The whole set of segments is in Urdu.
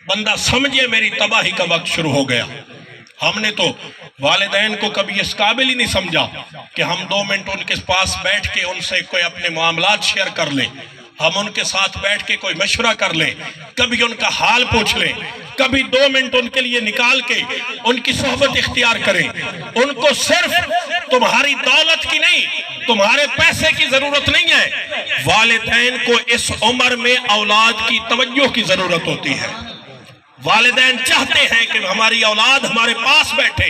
بندہ سمجھے میری تباہی کا وقت شروع ہو گیا۔ ہم نے تو والدین کو کبھی اس قابل ہی نہیں سمجھا کہ ہم 2 منٹ ان کے پاس بیٹھ کے ان سے کوئی اپنے معاملات شیئر کر لیں، ہم ان کے ساتھ بیٹھ کے کوئی مشورہ کر لیں، کبھی ان کا حال پوچھ لیں، کبھی 2 منٹ ان کے لیے نکال کے ان کی صحبت اختیار کریں۔ ان کو صرف تمہاری دولت کی نہیں، تمہارے پیسے کی ضرورت نہیں ہے، والدین کو اس عمر میں اولاد کی توجہ کی ضرورت ہوتی ہے۔ والدین چاہتے ہیں کہ ہماری اولاد ہمارے پاس بیٹھے،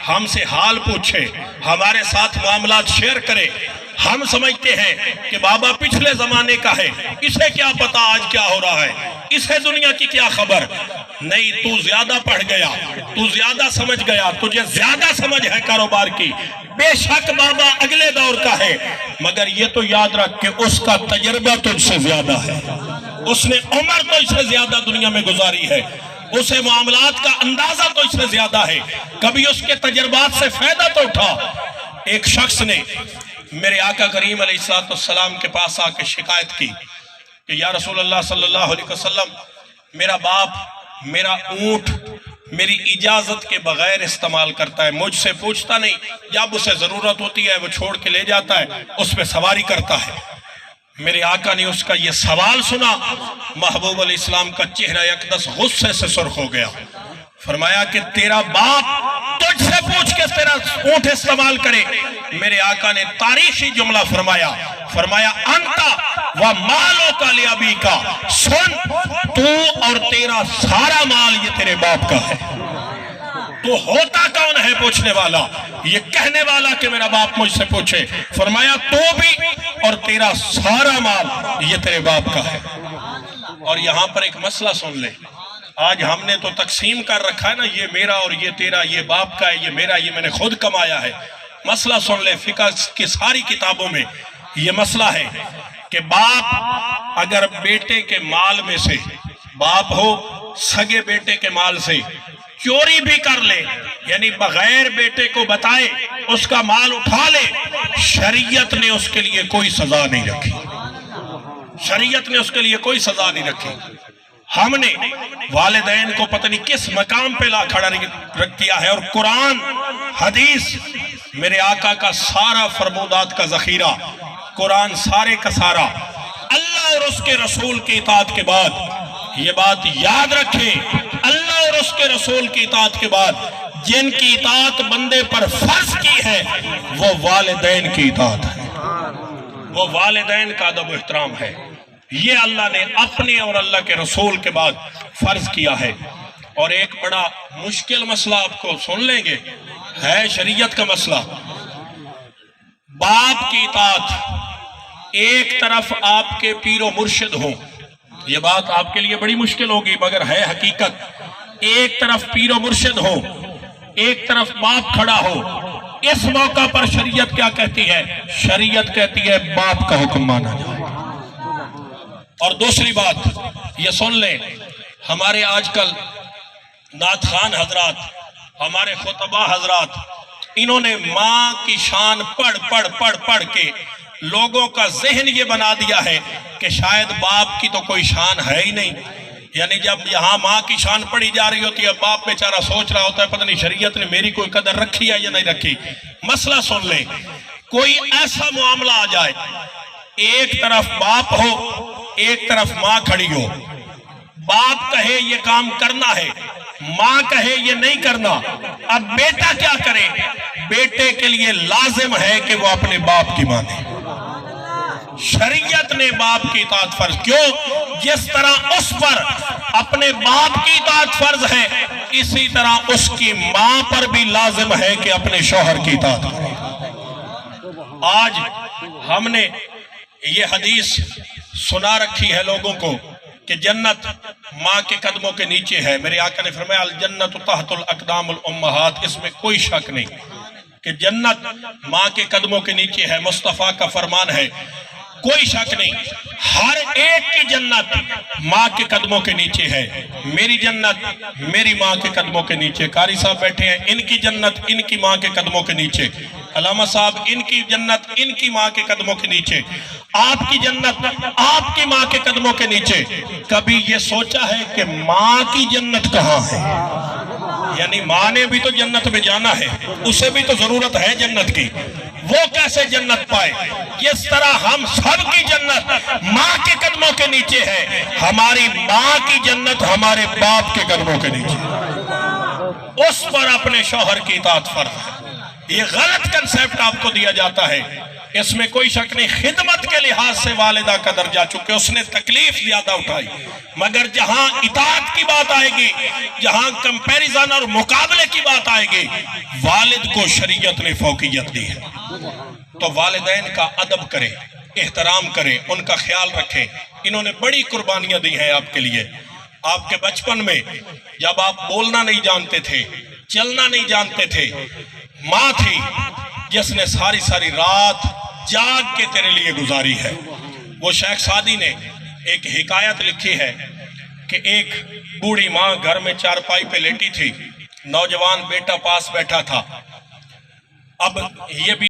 ہم سے حال پوچھے، ہمارے ساتھ معاملات شیئر کرے۔ ہم سمجھتے ہیں کہ بابا پچھلے زمانے کا ہے، اسے کیا پتا آج کیا ہو رہا ہے، اسے دنیا کی کیا خبر۔ نہیں، تو زیادہ پڑھ گیا، تو زیادہ سمجھ گیا، تجھے زیادہ سمجھ ہے کاروبار کی۔ بے شک بابا اگلے دور کا ہے، مگر یہ تو یاد رکھ کہ اس کا تجربہ تجھ سے زیادہ ہے، اس نے عمر تو اس سے زیادہ دنیا میں گزاری ہے، اسے معاملات کا اندازہ تو اس سے زیادہ ہے، کبھی اس کے تجربات سے فائدہ تو اٹھا۔ ایک شخص نے میرے آقا کریم علیہ السلام کے پاس آ کے شکایت کی کہ یا رسول اللہ صلی اللہ علیہ وسلم، میرا باپ میرا اونٹ میری اجازت کے بغیر استعمال کرتا ہے، مجھ سے پوچھتا نہیں، جب اسے ضرورت ہوتی ہے وہ چھوڑ کے لے جاتا ہے، اس پہ سواری کرتا ہے۔ میرے آقا نے اس کا یہ سوال سنا، محبوب علیہ السلام کا چہرہ اقدس غصے سے سرخ ہو گیا۔ فرمایا کہ تیرا باپ تجھ سے پوچھ کے تیرا اونٹ استعمال کرے۔ میرے آقا نے تاریخی جملہ فرمایا انتا و مالو کا لابی کا، سن تو اور تیرا سارا مال یہ تیرے باپ کا ہے۔ تو ہوتا کون ہے پوچھنے والا؟ یہ کہنے والا کہ میرا باپ مجھ سے پوچھے۔ فرمایا تو بھی اور تیرا سارا مال یہ تیرے باپ کا ہے۔ اور یہاں پر ایک مسئلہ سن لے، آج ہم نے تو تقسیم کر رکھا ہے نا، یہ میرا اور یہ تیرا، یہ باپ کا ہے، یہ میرا، یہ میں نے خود کمایا ہے۔ مسئلہ سن لے، فقہ کی ساری کتابوں میں یہ مسئلہ ہے کہ باپ اگر بیٹے کے مال میں سے، باپ ہو سگے بیٹے کے مال سے چوری بھی کر لے، یعنی بغیر بیٹے کو بتائے اس کا مال اٹھا لے، شریعت نے اس کے لیے کوئی سزا نہیں رکھی، شریعت نے اس کے لیے کوئی سزا نہیں رکھی۔ ہم نے والدین کو پتہ نہیں کس مقام پہ لا کھڑا رکھ دیا ہے، اور قرآن حدیث میرے آقا کا سارا فرمودات کا ذخیرہ، قرآن سارے کا سارا۔ اللہ اور اس کے رسول کی اطاعت کے بعد یہ بات یاد رکھیں، اللہ اور اس کے رسول کی اطاعت کے بعد جن کی اطاعت بندے پر فرض کی ہے وہ والدین کی اطاعت ہے، وہ والدین کا ادب و احترام ہے۔ یہ اللہ نے اپنے اور اللہ کے رسول کے بعد فرض کیا ہے۔ اور ایک بڑا مشکل مسئلہ آپ کو سن لیں گے، ہے شریعت کا مسئلہ۔ باپ کی اطاعت، ایک طرف آپ کے پیر و مرشد ہوں، یہ بات آپ کے لیے بڑی مشکل ہوگی مگر ہے حقیقت، ایک طرف پیر و مرشد ہو، ایک طرف باپ کھڑا ہو، اس موقع پر شریعت کیا کہتی ہے؟ شریعت کہتی ہے باپ کا حکم مانا جائے۔ اور دوسری بات یہ سن لیں، ہمارے آج کل نعت خوان حضرات، ہمارے خطبہ حضرات، انہوں نے ماں کی شان پڑھ کے لوگوں کا ذہن یہ بنا دیا ہے کہ شاید باپ کی تو کوئی شان ہے ہی نہیں، یعنی جب یہاں ماں کی شان پڑھی جا رہی ہوتی ہے، باپ بیچارہ سوچ رہا ہوتا ہے پتہ نہیں شریعت نے میری کوئی قدر رکھی ہے یا نہیں رکھی۔ مسئلہ سن لیں، کوئی ایسا معاملہ آ جائے، ایک طرف باپ ہو ایک طرف ماں کھڑی ہو، باپ کہے یہ کام کرنا ہے، ماں کہے یہ نہیں کرنا، اب بیٹا کیا کرے؟ بیٹے کے لیے لازم ہے کہ وہ اپنے باپ کی مانے۔ شریعت نے باپ کی اطاعت فرض، کیوں؟ جس طرح اس پر اپنے باپ کی اطاعت فرض ہے، اسی طرح اس کی ماں پر بھی لازم ہے کہ اپنے شوہر کی اطاعت کرے۔ آج ہم نے یہ حدیث سنا رکھی ہے لوگوں کو کہ جنت ماں کے قدموں کے نیچے ہے۔ میرے آقا نے فرمایا الجنت تحت الاقدام الامہات، اس میں کوئی شک نہیں کہ جنت ماں کے قدموں کے نیچے ہے، مصطفیٰ کا فرمان ہے، کوئی شک نہیں۔ ہر ایک کی جنت ماں کے قدموں کے نیچے ہے، میری جنت میری ماں کے قدموں کے نیچے، قاری صاحب بیٹھے ہیں، ان کی جنت ان کی ماں کے قدموں کے نیچے۔ علامہ صاحب ان کی جنت ان کی ماں کے قدموں کے نیچے، آپ کی جنت آپ کی ماں کے قدموں کے نیچے۔ کبھی یہ سوچا ہے کہ ماں کی جنت کہاں ہے؟ یعنی ماں نے بھی تو جنت میں جانا ہے، اسے بھی تو ضرورت ہے جنت کی، وہ کیسے جنت پائے؟ جس طرح ہم سب کی جنت ماں کے قدموں کے نیچے ہے، ہماری ماں کی جنت ہمارے باپ کے قدموں کے نیچے، اس پر اپنے شوہر کی اطاعت فرض ہے۔ یہ غلط کنسیپٹ آپ کو دیا جاتا ہے، اس میں کوئی شک نہیں، خدمت کے لحاظ سے والدہ کا درجہ، چونکہ اس نے تکلیف زیادہ اٹھائی، مگر جہاں اطاعت کی بات آئے گی، جہاں کمپیریزن اور مقابلے کی بات آئے گی، والد کو شریعت نے فوقیت دی ہے۔ تو والدین کا ادب کریں، احترام کریں، ان کا خیال رکھیں۔ انہوں نے بڑی قربانیاں دی ہیں آپ کے لیے۔ آپ کے بچپن میں جب آپ بولنا نہیں جانتے تھے، چلنا نہیں جانتے تھے، ماں تھی جس نے ساری ساری رات جاگ کے تیرے لیے گزاری ہے۔ وہ شیخ سعدی نے ایک حکایت لکھی ہے کہ ایک بوڑھی ماں گھر میں چارپائی پہ لیٹی تھی، نوجوان بیٹا پاس بیٹھا تھا۔ اب یہ بھی